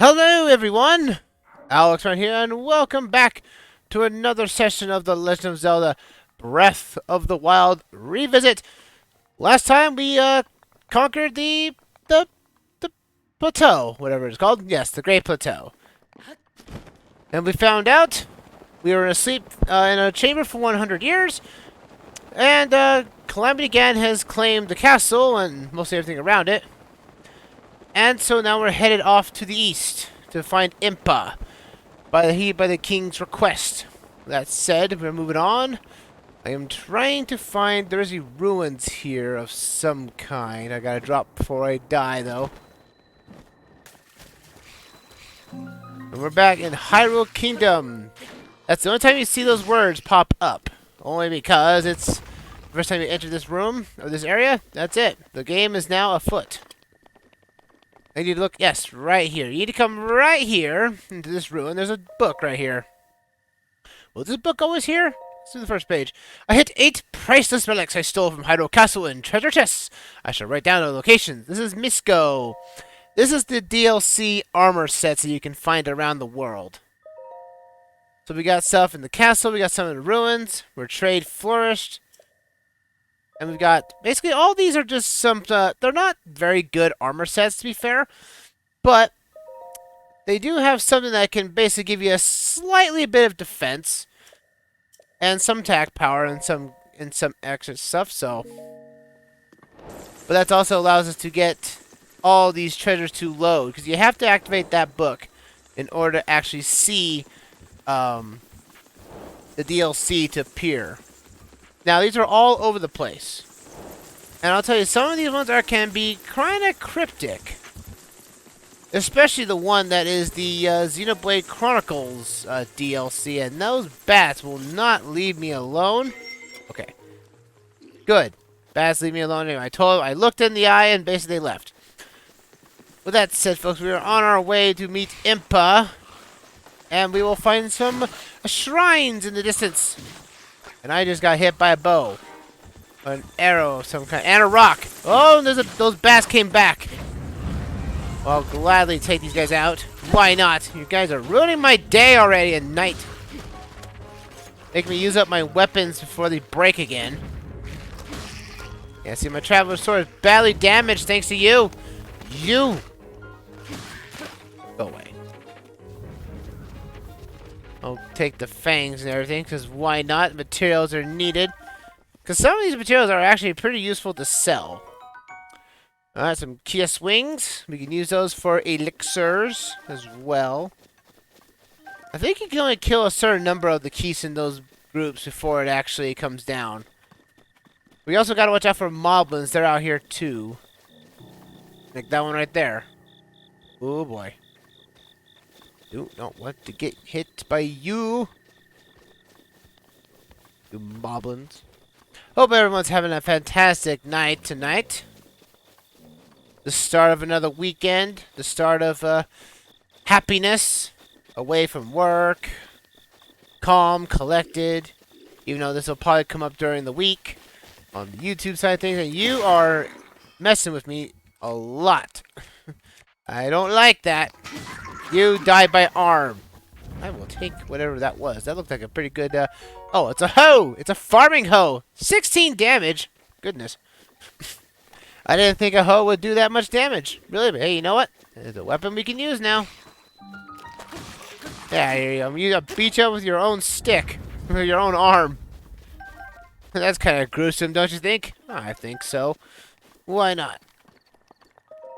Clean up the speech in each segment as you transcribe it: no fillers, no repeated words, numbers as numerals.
Hello everyone! Alexman here, and welcome back to another session of The Legend of Zelda Breath of the Wild Revisit. Last time we conquered the the plateau, whatever it's called. Yes, the Great Plateau. And we found out we were asleep in a chamber for 100 years, and Calamity Ganon has claimed the castle and mostly everything around it. And so now we're headed off to the east to find Impa by the king's request. That said, we're moving on. I am trying to find... There's ruins here of some kind. I gotta drop before I die, though. And we're back in Hyrule Kingdom. That's the only time you see those words pop up. Only because it's the first time you enter this room, or this area. That's it. The game is now afoot. I need to look, yes, right here. You need to come right here into this ruin. There's a book right here. Will this book always here? Let's do the first page. I hit 8 priceless relics I stole from Hyrule Castle in treasure chests. I shall write down the locations. This is Misko. This is the DLC armor sets that you can find around the world. So we got stuff in the castle. We got some in the ruins where trade flourished. And we've got, basically, all these are just some, they're not very good armor sets, to be fair. But they do have something that can basically give you a slightly bit of defense. And some attack power and some extra stuff, so. But that also allows us to get all these treasures to load. Because you have to activate that book in order to actually see the DLC to appear. Now, these are all over the place. And I'll tell you, some of these ones can be kind of cryptic. Especially the one that is the Xenoblade Chronicles DLC. And those bats will not leave me alone. Okay. Good. Bats leave me alone. Anyway, I looked in the eye and basically they left. With that said, folks, we are on our way to meet Impa. And we will find some shrines in the distance. And I just got hit by a bow. An arrow of some kind. And a rock. Oh, and those bats came back. Well, I'll gladly take these guys out. Why not? You guys are ruining my day already and night. Make me use up my weapons before they break again. Yeah, see, my traveler sword is badly damaged thanks to you. You. Go away. I'll take the fangs and everything, because why not? Materials are needed. Because some of these materials are actually pretty useful to sell. Alright, some Kia Swings. We can use those for elixirs as well. I think you can only kill a certain number of the keys in those groups before it actually comes down. We also gotta watch out for moblins. They're out here too. Like that one right there. Oh boy. Do not want to get hit by you. You moblins. Hope everyone's having a fantastic night tonight. The start of another weekend. The start of happiness. Away from work. Calm, collected. Even though this will probably come up during the week. On the YouTube side of things. And you are messing with me a lot. I don't like that. You died by arm. I will take whatever that was. That looked like a pretty good, oh, it's a hoe! It's a farming hoe! 16 damage! Goodness. I didn't think a hoe would do that much damage. Really, but hey, you know what? It's a weapon we can use now. Yeah, here you go. You got beat up with your own stick. With your own arm. That's kind of gruesome, don't you think? I think so. Why not?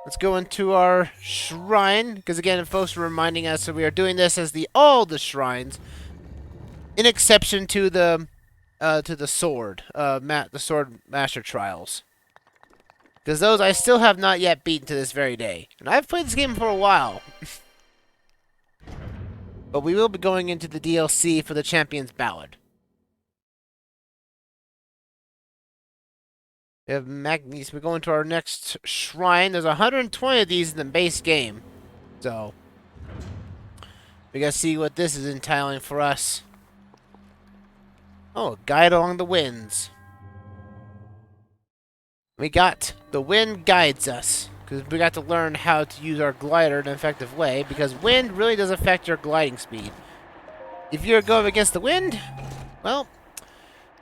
Let's go into our shrine, because again, folks are reminding us that we are doing this as all the shrines, in exception to the sword, the sword master trials, because those I still have not yet beaten to this very day, and I've played this game for a while. But we will be going into the DLC for the Champion's Ballad. We have Magnes. We're going to our next shrine. There's 120 of these in the base game. So, we gotta see what this is entitling for us. Oh, Guide Along the Winds. We got The Wind Guides Us. because we got to learn how to use our glider in an effective way, because wind really does affect your gliding speed. If you're going against the wind, well,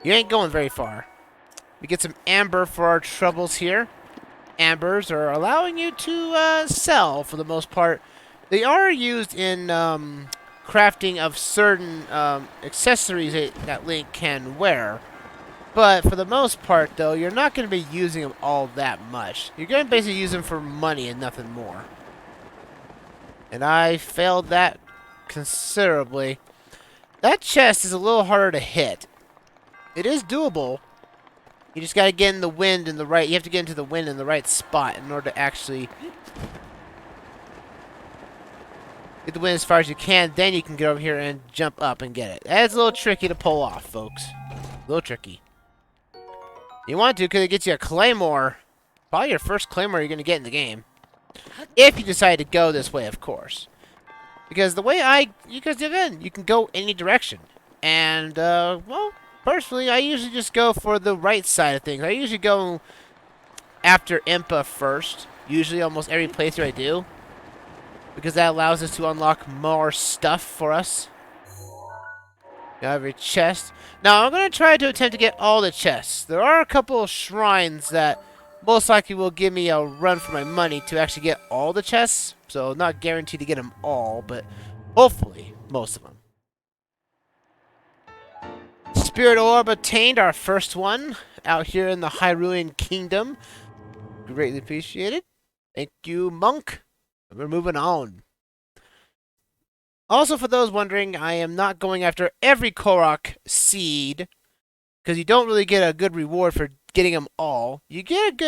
you ain't going very far. We get some amber for our troubles here. Ambers are allowing you to sell for the most part. They are used in crafting of certain accessories that Link can wear. But for the most part, though, you're not going to be using them all that much. You're going to basically use them for money and nothing more. And I failed that considerably. That chest is a little harder to hit. It is doable. You just got to get in the wind in the right... You have to get into the wind in the right spot in order to actually get the wind as far as you can. Then you can get over here and jump up and get it. That's a little tricky to pull off, folks. A little tricky. You want to because it gets you a claymore. Probably your first claymore you're going to get in the game. If you decide to go this way, of course. Because the way because again, you can go any direction. And, well, personally, I usually just go for the right side of things. I usually go after Impa first. Usually almost every playthrough I do. Because that allows us to unlock more stuff for us. Every chest. Now, I'm going to try to attempt to get all the chests. There are a couple of shrines that most likely will give me a run for my money to actually get all the chests. So, not guaranteed to get them all, but hopefully, most of them. Spirit Orb obtained, our first one, out here in the Hyrulean Kingdom. Greatly appreciated. Thank you, Monk. We're moving on. Also, for those wondering, I am not going after every Korok seed, because you don't really get a good reward for getting them all. You get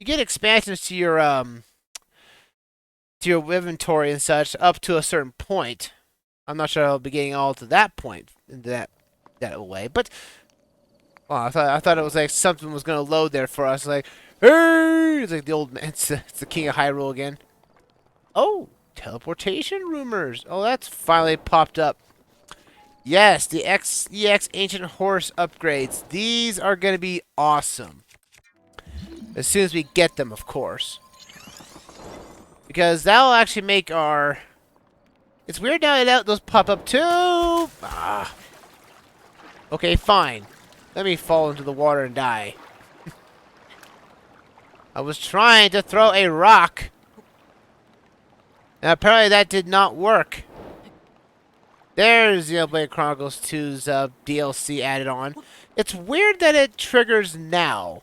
expansions to your inventory and such up to a certain point. I'm not sure I'll be getting all to that point in that way, but I thought it was like something was gonna load there for us, like, hey, it's like the old man, it's the King of Hyrule again. Oh. Teleportation rumors. Oh, that's finally popped up. Yes, the EX Ancient Horse upgrades. These are going to be awesome. As soon as we get them, of course. Because that'll actually make our... It's weird now that those pop up too. Ah. Okay, fine. Let me fall into the water and die. I was trying to throw a rock. Now, apparently that did not work. There's Xenoblade Chronicles 2's DLC added on. It's weird that it triggers now.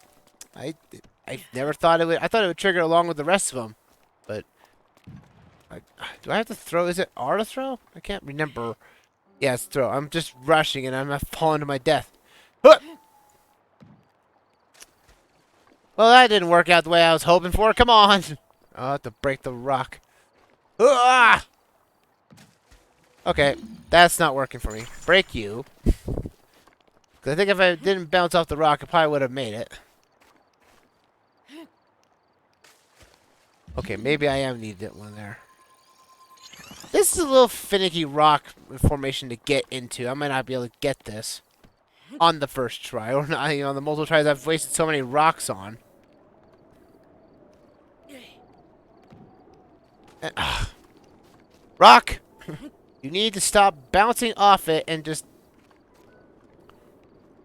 I never thought it would. I thought it would trigger along with the rest of them. But do I have to throw? Is it R to throw? I can't remember. Yeah, it's throw. I'm just rushing and I'm falling to my death. Huh! Well, that didn't work out the way I was hoping for. Come on. I'll have to break the rock. Ah! Okay, that's not working for me. Break you. Because I think if I didn't bounce off the rock, I probably would have made it. Okay, maybe I am needed one there. This is a little finicky rock formation to get into. I might not be able to get this on the first try. Or not, on the multiple tries I've wasted so many rocks on. Rock! You need to stop bouncing off it and just...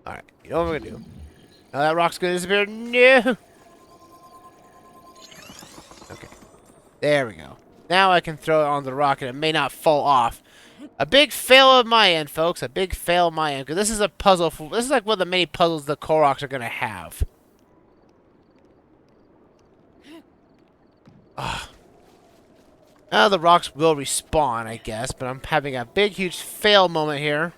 Alright, you know what we're gonna do. Now that rock's gonna disappear. No! Okay. There we go. Now I can throw it on the rock and it may not fall off. A big fail on my end, folks. A big fail on my end. Because this is a puzzle. This is like one of the many puzzles the Koroks are gonna have. Ugh. Now the rocks will respawn, I guess, but I'm having a big, huge fail moment here.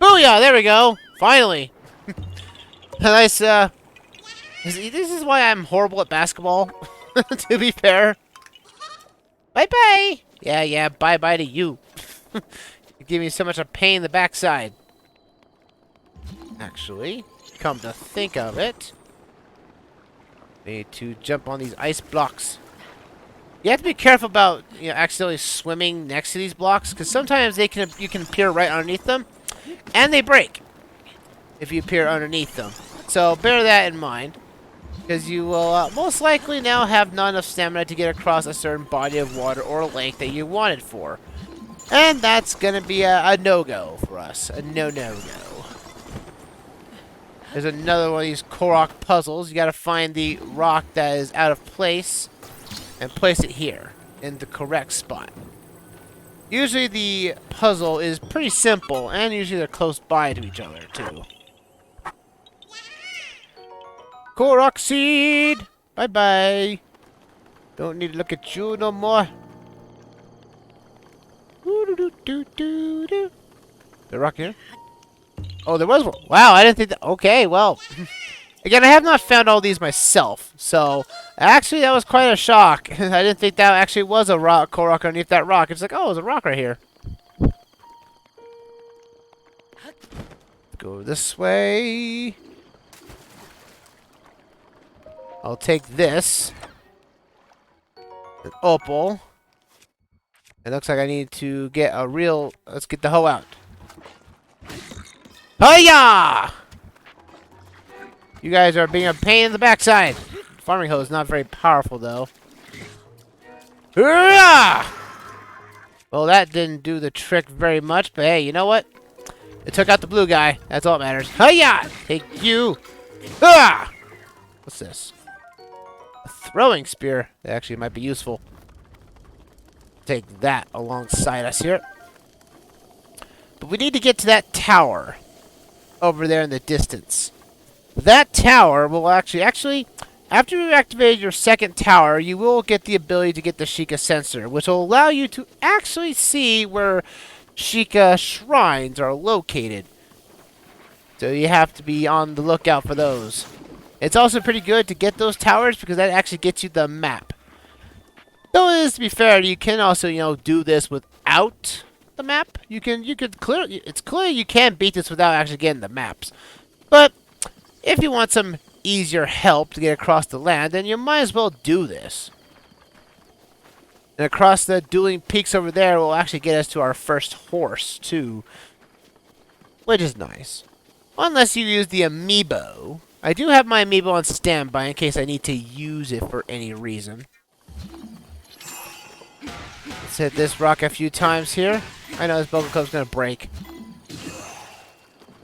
Booyah! There we go! Finally! Nice, this is why I'm horrible at basketball, to be fair. Bye-bye! Yeah, bye-bye to you. You give me so much a pain in the backside. Actually, come to think of it... Need to jump on these ice blocks. You have to be careful about accidentally swimming next to these blocks, because sometimes you can appear right underneath them, and they break if you appear underneath them. So bear that in mind. because you will most likely now have not enough stamina to get across a certain body of water or lake that you wanted for. And that's going to be a no-go for us. A no-no-no. There's another one of these Korok puzzles. You got to find the rock that is out of place and place it here in the correct spot. Usually the puzzle is pretty simple, and usually they're close by to each other, too. Korok seed! Bye-bye. Don't need to look at you no more. The rock here? Oh, there was one. Wow, I didn't think that. Okay, well. Again, I have not found all these myself. So, actually, that was quite a shock. I didn't think that actually was a rock, Korok underneath that rock. It's like, oh, there's a rock right here. Go this way. I'll take this. An opal. It looks like I need to get a real... Let's get the hoe out. Hiya! You guys are being a pain in the backside. Farming hoe is not very powerful, though. Hiya! Well, that didn't do the trick very much, but hey, you know what? It took out the blue guy. That's all that matters. Hiya! Take you! Ah! What's this? A throwing spear. That actually might be useful. Take that alongside us here. But we need to get to that tower over there in the distance. That tower will actually, after you activate your second tower, you will get the ability to get the Sheikah sensor, which will allow you to actually see where Sheikah shrines are located. So you have to be on the lookout for those. It's also pretty good to get those towers because that actually gets you the map. Though it is, to be fair, you can also, you know, do this without the map. You could clearly, it's clear you can beat this without actually getting the maps. But if you want some easier help to get across the land, then you might as well do this. And across the Dueling Peaks over there will actually get us to our first horse, too. Which is nice. Unless you use the amiibo. I do have my amiibo on standby in case I need to use it for any reason. Let's hit this rock a few times here. I know this bubble club's gonna break.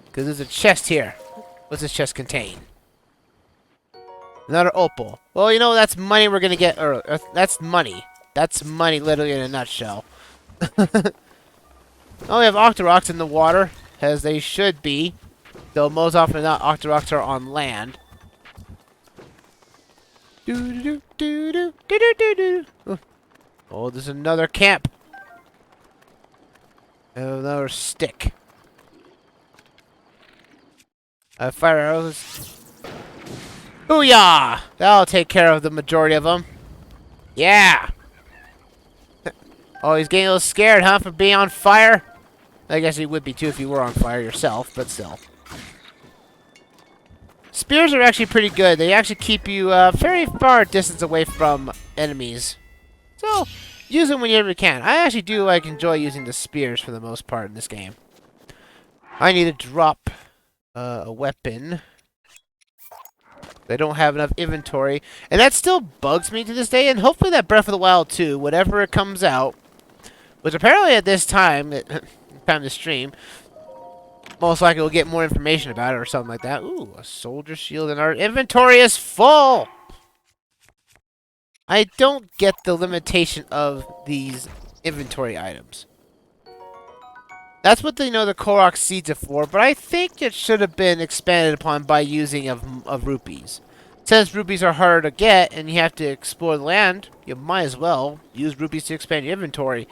Because there's a chest here. What's this chest contain? Another opal. Well, you know, that's money we're gonna get. Or that's money. That's money literally in a nutshell. Oh, we have Octoroks in the water, as they should be. Though most often than not, Octoroks are on land. Oh, there's another camp. Another stick. Fire arrows. Booyah! That'll take care of the majority of them. Yeah! Oh, he's getting a little scared, huh, for being on fire? I guess he would be too if you were on fire yourself, but still. Spears are actually pretty good. They actually keep you very far distance away from enemies. So, use them whenever you can. I actually do enjoy using the spears for the most part in this game. I need to drop a weapon. They don't have enough inventory. And that still bugs me to this day. And hopefully that Breath of the Wild 2, whatever it comes out, which apparently at this time, time to stream, most likely we'll get more information about it or something like that. Ooh, a soldier shield and our inventory is full! I don't get the limitation of these inventory items. That's what the Korok seeds are for, but I think it should have been expanded upon by using of rupees. Since rupees are harder to get and you have to explore the land, you might as well use rupees to expand your inventory.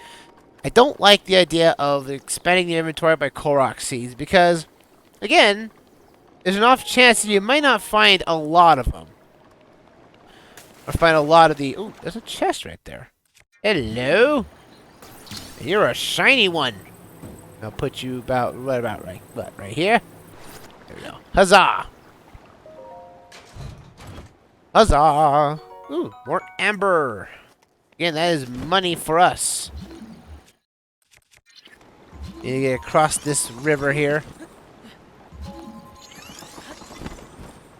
I don't like the idea of expanding the inventory by Korok seeds because, again, there's an off chance that you might not find a lot of them. Or find a lot of the... Ooh, there's a chest right there. Hello? You're a shiny one. I'll put you about... Right here? There we go. Huzzah! Huzzah! Ooh, more amber. Again, that is money for us. Need to get across this river here.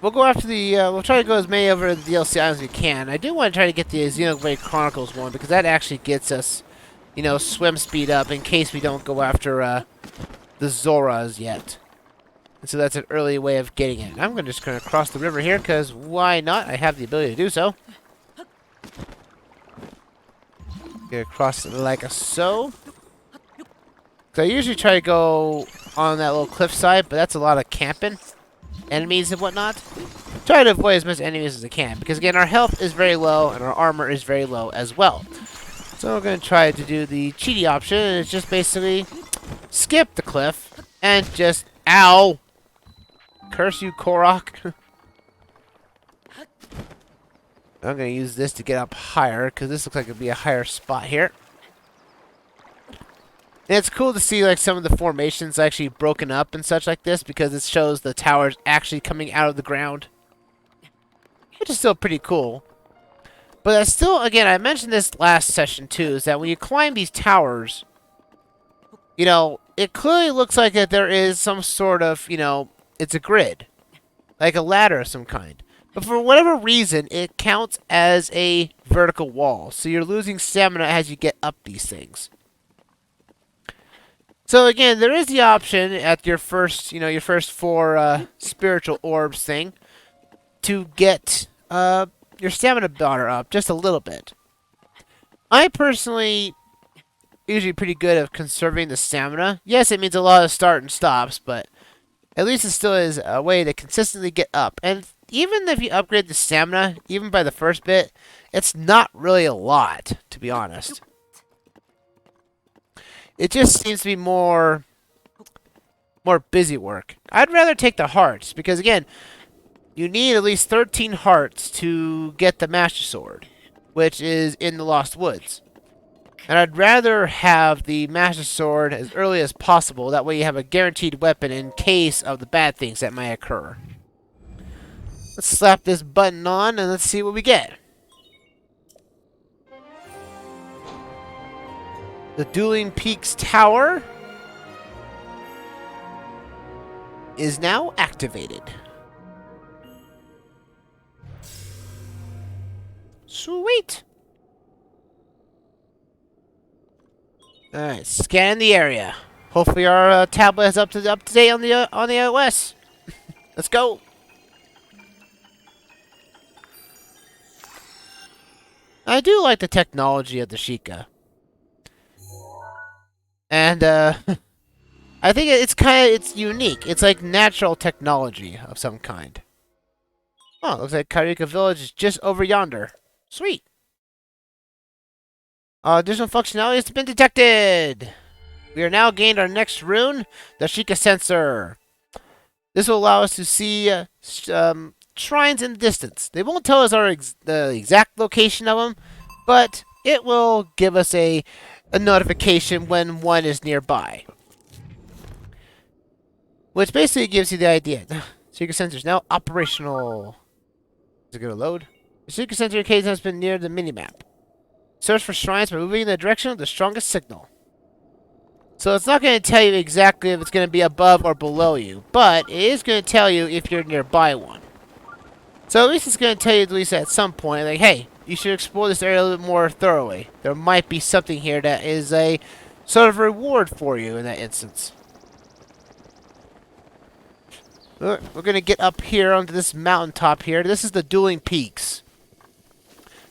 we'll go after the, we'll try to go as many over the DLC islands as we can. I do want to try to get the Xenoblade Chronicles one, because that actually gets us, you know, swim speed up in case we don't go after, the Zoras yet. And so that's an early way of getting it. I'm just going to cross the river here, because why not? I have the ability to do so. Get across it like so. So I usually try to go on that little cliffside, but that's a lot of camping. Enemies and whatnot. Try to avoid as much enemies as I can, because again, our health is very low, and our armor is very low as well. So we're going to try to do the cheaty option, and it's just basically skip the cliff, and just, ow! Curse you, Korok. I'm going to use this to get up higher, because this looks like it'd be a higher spot here. And it's cool to see like some of the formations actually broken up and such like this, because it shows the towers actually coming out of the ground. Which is still pretty cool. But that's still, again, I mentioned this last session too, is that when you climb these towers, you know, it clearly looks like that there is some sort of, you know, it's a grid. Like a ladder of some kind. But for whatever reason, it counts as a vertical wall. So you're losing stamina as you get up these things. So again, there is the option at your first, you know, your first 4 spiritual orbs thing to get your stamina bar up just a little bit. I personally usually pretty good at conserving the stamina. Yes, it means a lot of start and stops, but at least it still is a way to consistently get up. And even if you upgrade the stamina, even by the first bit, it's not really a lot, to be honest. It just seems to be more busy work. I'd rather take the hearts, because again, you need at least 13 hearts to get the Master Sword, which is in the Lost Woods. And I'd rather have the Master Sword as early as possible, that way you have a guaranteed weapon in case of the bad things that might occur. Let's slap this button on and let's see what we get. The Dueling Peaks Tower is now activated. Sweet. Alright, scan the area. Hopefully our tablet is up to date on the iOS. Let's go. I do like the technology of the Sheikah. And, I think it's unique. It's like natural technology of some kind. Oh, looks like Karika Village is just over yonder. Sweet. Additional functionality has been detected. We are now gained our next rune, the Sheikah sensor. This will allow us to see shrines in the distance. They won't tell us the exact location of them, but it will give us a notification when one is nearby. Which basically gives you the idea. Sheikah sensor is now operational. Is it going to load? The Sheikah sensor location has been near the minimap. Search for shrines by moving in the direction of the strongest signal. So it's not going to tell you exactly if it's going to be above or below you, but it is going to tell you if you're nearby one. So at least it's going to tell you at least at some point, like, hey, you should explore this area a little bit more thoroughly. There might be something here that is a sort of reward for you in that instance. We're going to get up here onto this mountaintop here. This is the Dueling Peaks.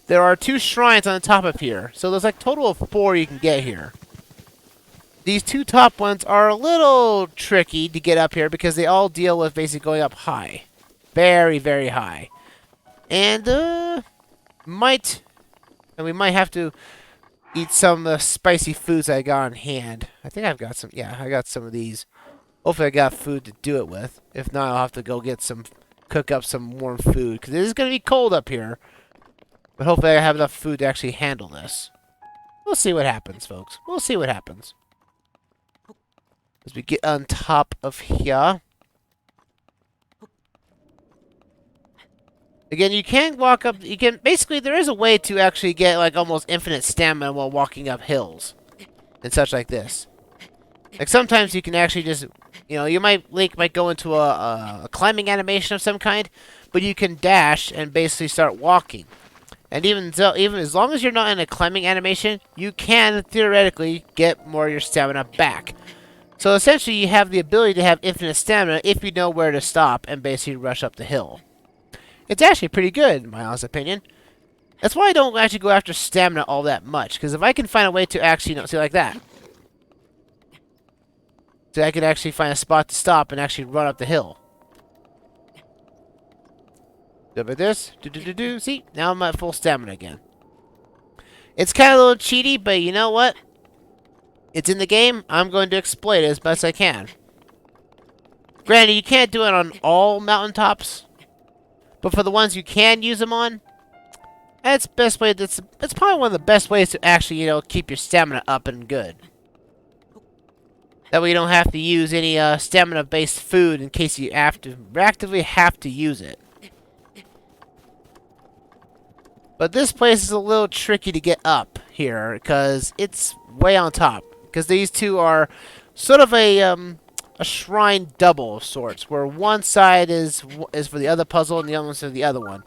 There are 2 shrines on the top of here, so there's like a total of 4 you can get here. These 2 top ones are a little tricky to get up here because they all deal with basically going up high. Very, very high. And, we might have to eat some spicy foods I got on hand. I think I've got some, yeah, I got some of these. Hopefully I got food to do it with. If not, I'll have to go cook up some warm food, because it is going to be cold up here. But hopefully I have enough food to actually handle this. We'll see what happens, folks. We'll see what happens. As we get on top of here. Again, you can walk up... Basically, there is a way to actually get, like, almost infinite stamina while walking up hills. And such like this. Like sometimes you can actually just, Link might go into a climbing animation of some kind, but you can dash and basically start walking. And even as long as you're not in a climbing animation, you can theoretically get more of your stamina back. So essentially, you have the ability to have infinite stamina if you know where to stop and basically rush up the hill. It's actually pretty good, in my honest opinion. That's why I don't actually go after stamina all that much, because if I can find a way to actually, see like that. So I could actually find a spot to stop and actually run up the hill. Over this. See? Now I'm at full stamina again. It's kind of a little cheaty, but you know what? It's in the game. I'm going to exploit it as best I can. Granted, you can't do it on all mountaintops. But for the ones you can use them on, that's best way. That's probably one of the best ways to actually, keep your stamina up and good. That way you don't have to use any stamina-based food in case you actively have to use it. But this place is a little tricky to get up here because it's way on top. Because these two are sort of a shrine double of sorts, where one side is for the other puzzle and the other one's for the other one.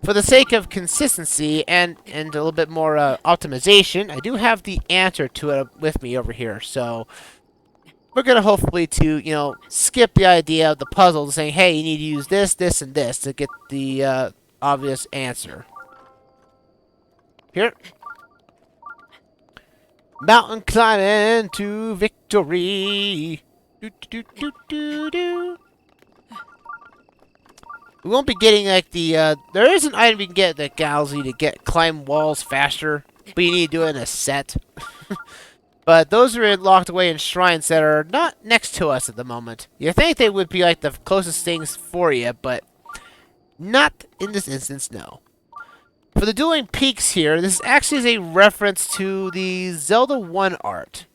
For the sake of consistency and a little bit more optimization, I do have the answer to it with me over here. So we're going to hopefully skip the idea of the puzzle, saying, hey, you need to use this, this, and this to get the obvious answer. Here. Mountain climbing to victory. We won't be getting like the, there is an item you can get that allows you to climb walls faster, but you need to do it in a set. But those are locked away in shrines that are not next to us at the moment. You think they would be like the closest things for you, but not in this instance, no. For the Dueling Peaks here, this actually is a reference to the Zelda 1 art.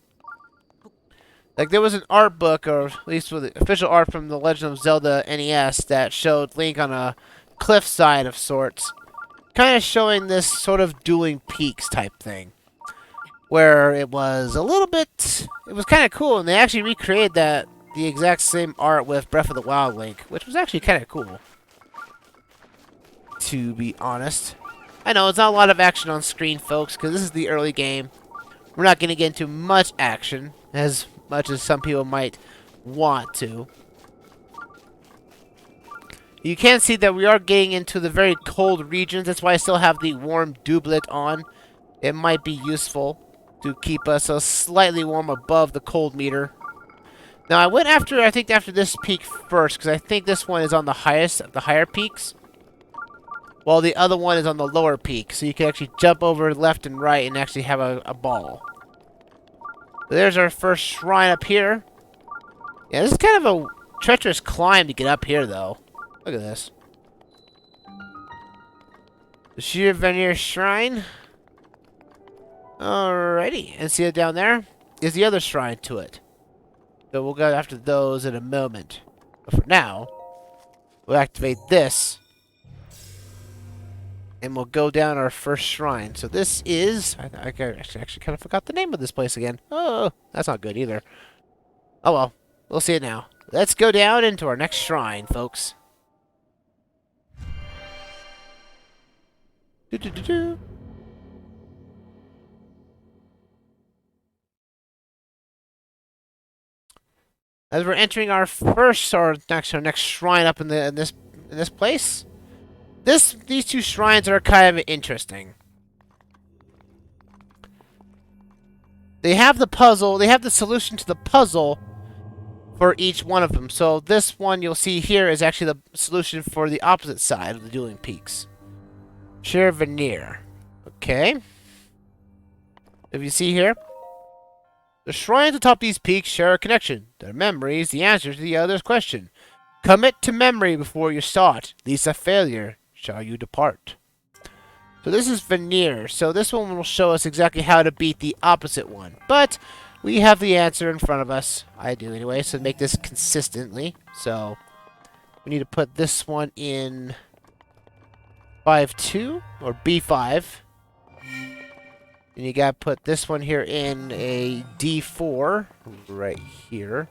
Like, there was an art book, or at least with the official art from The Legend of Zelda NES, that showed Link on a cliffside of sorts. Kind of showing this sort of Dueling Peaks type thing. Where it was a little bit... It was kind of cool, and they actually recreated the exact same art with Breath of the Wild Link, which was actually kind of cool. To be honest. I know, it's not a lot of action on screen, folks, because this is the early game. We're not going to get into much action, as much as some people might want to. You can see that we are getting into the very cold regions. That's why I still have the warm doublet on. It might be useful to keep us slightly warm above the cold meter. Now, I went after, I think, after this peak first, because I think this one is on the highest of the higher peaks. While the other one is on the lower peak, so you can actually jump over left and right and actually have a ball. So there's our first shrine up here. Yeah, this is kind of a treacherous climb to get up here, though. Look at this. The Sheer Veneer Shrine. Alrighty, and see it down there? Is the other shrine to it. So we'll go after those in a moment. But for now, we'll activate this. And we'll go down our first shrine. So this is... I actually kind of forgot the name of this place again. Oh, that's not good either. Oh well, we'll see it now. Let's go down into our next shrine, folks. As we're entering our first or next shrine up in this place. These two shrines are kind of interesting. They have the puzzle, they have the solution to the puzzle for each one of them. So this one you'll see here is actually the solution for the opposite side of the Dueling Peaks. Sheer Veneer. Okay. If you see here, the shrines atop these peaks share a connection. Their memory is the answer to the other's question. Commit to memory before you start. Least a failure shall you depart. So this is Veneer. So this one will show us exactly how to beat the opposite one. But we have the answer in front of us. I do anyway, so make this consistently. So we need to put this one in 5-2 or B5. And you gotta put this one here in a D4 right here.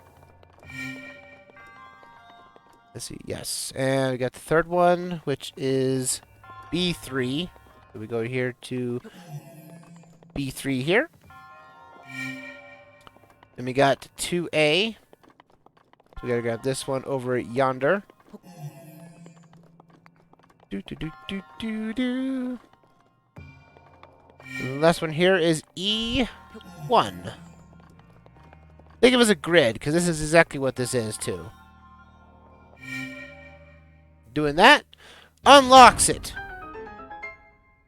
Let's see, yes. And we got the third one, which is B3. So we go here to B3 here. And we got 2A. So we gotta grab this one over yonder. Do do do do do do. And the last one here is E1. Think of it as a grid, because this is exactly what this is too. Doing that unlocks it.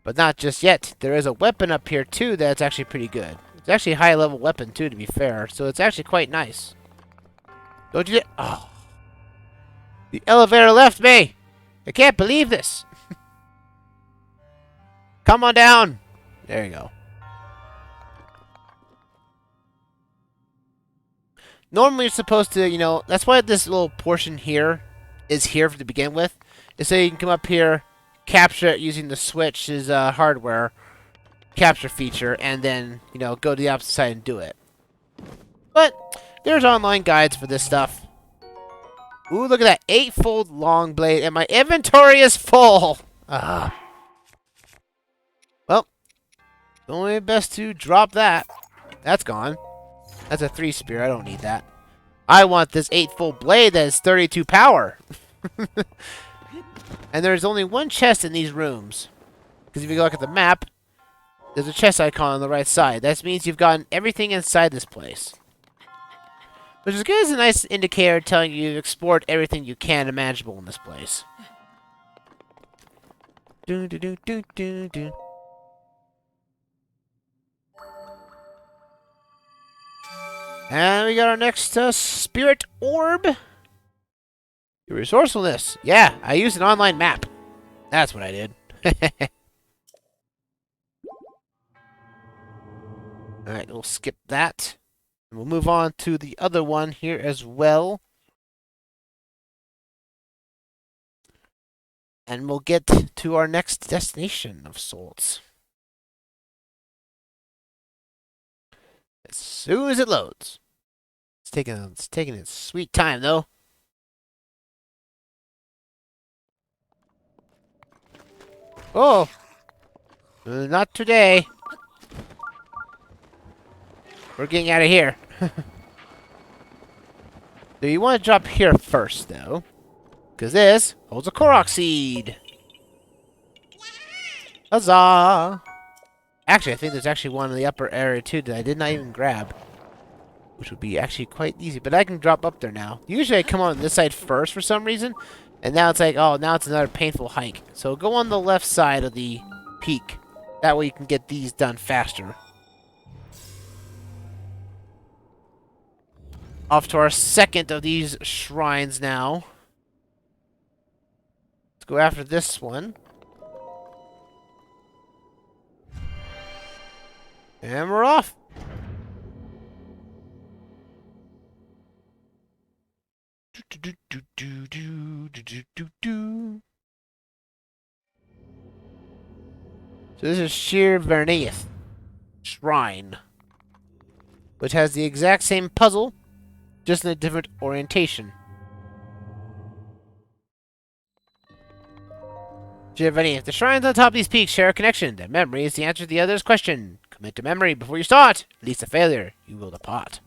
But not just yet. There is a weapon up here too that's actually pretty good. It's actually a high level weapon too, to be fair. So it's actually quite nice. Don't you? Oh. The elevator left me. I can't believe this. Come on down. There you go. Normally you're supposed to, you know, that's why this little portion here is here to begin with. Is so you can come up here, capture it using the Switch's hardware capture feature, and then, you know, go to the opposite side and do it. But there's online guides for this stuff. Ooh, look at that 8-fold long blade, and my inventory is full. Well, only best to drop that. That's gone. That's a 3 spear. I don't need that. I want this 8-fold blade that is 32 power. And there's only one chest in these rooms. Because if you look at the map, there's a chest icon on the right side. That means you've gotten everything inside this place. Which is good as a nice indicator telling you you've explored everything you can imaginable in this place. Do do do do do do. And we got our next spirit orb. Your resourcefulness. Yeah, I used an online map. That's what I did. Alright, we'll skip that. And we'll move on to the other one here as well. And we'll get to our next destination of sorts. As soon as it loads. It's taking its sweet time, though. Oh! Not today. We're getting out of here. So you want to drop here first, though. Because this holds a Korok seed. Huzzah! Actually, I think there's actually one in the upper area, too, that I did not even grab. Which would be actually quite easy. But I can drop up there now. Usually I come on this side first for some reason. And now it's like, oh, now it's another painful hike. So go on the left side of the peak. That way you can get these done faster. Off to our second of these shrines now. Let's go after this one. And we're off. So this is Sheer Verneith Shrine, which has the exact same puzzle, just in a different orientation. Sheer Verneith. The shrines on top of these peaks share a connection. That memory is the answer to the other's question. Commit to memory before you start. Least a failure, you will depart.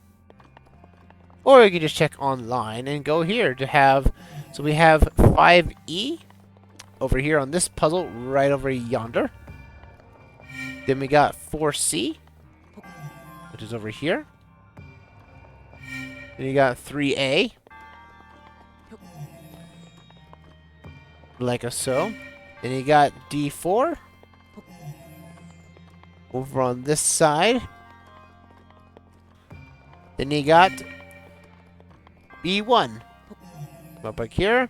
Or you can just check online and go here to have... So we have 5E over here on this puzzle, right over yonder. Then we got 4C, which is over here. Then you got 3A. Like so. Then you got D4. Over on this side. Then you got B1. Come up back here.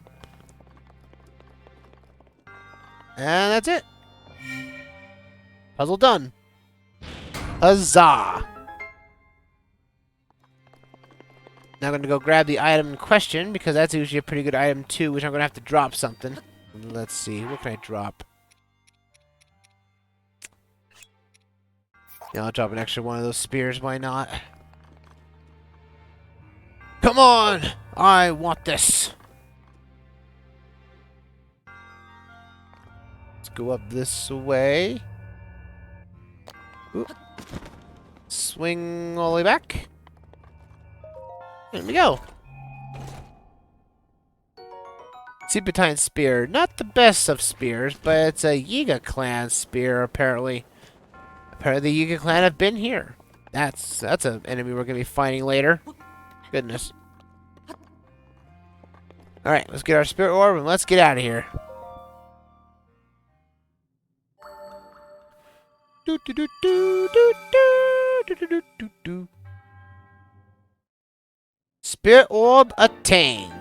And that's it. Puzzle done. Huzzah! Now I'm going to go grab the item in question, because that's usually a pretty good item too, which I'm going to have to drop something. Let's see, what can I drop? Yeah, I'll drop an extra one of those spears. Why not? Come on! I want this. Let's go up this way. Oop. Swing all the way back. There we go. Serpentine spear. Not the best of spears, but it's a Yiga clan spear, apparently. Apparently the Yiga clan have been here. That's an enemy we're going to be fighting later. Goodness. Alright, let's get our spirit orb and let's get out of here. Spirit orb attained.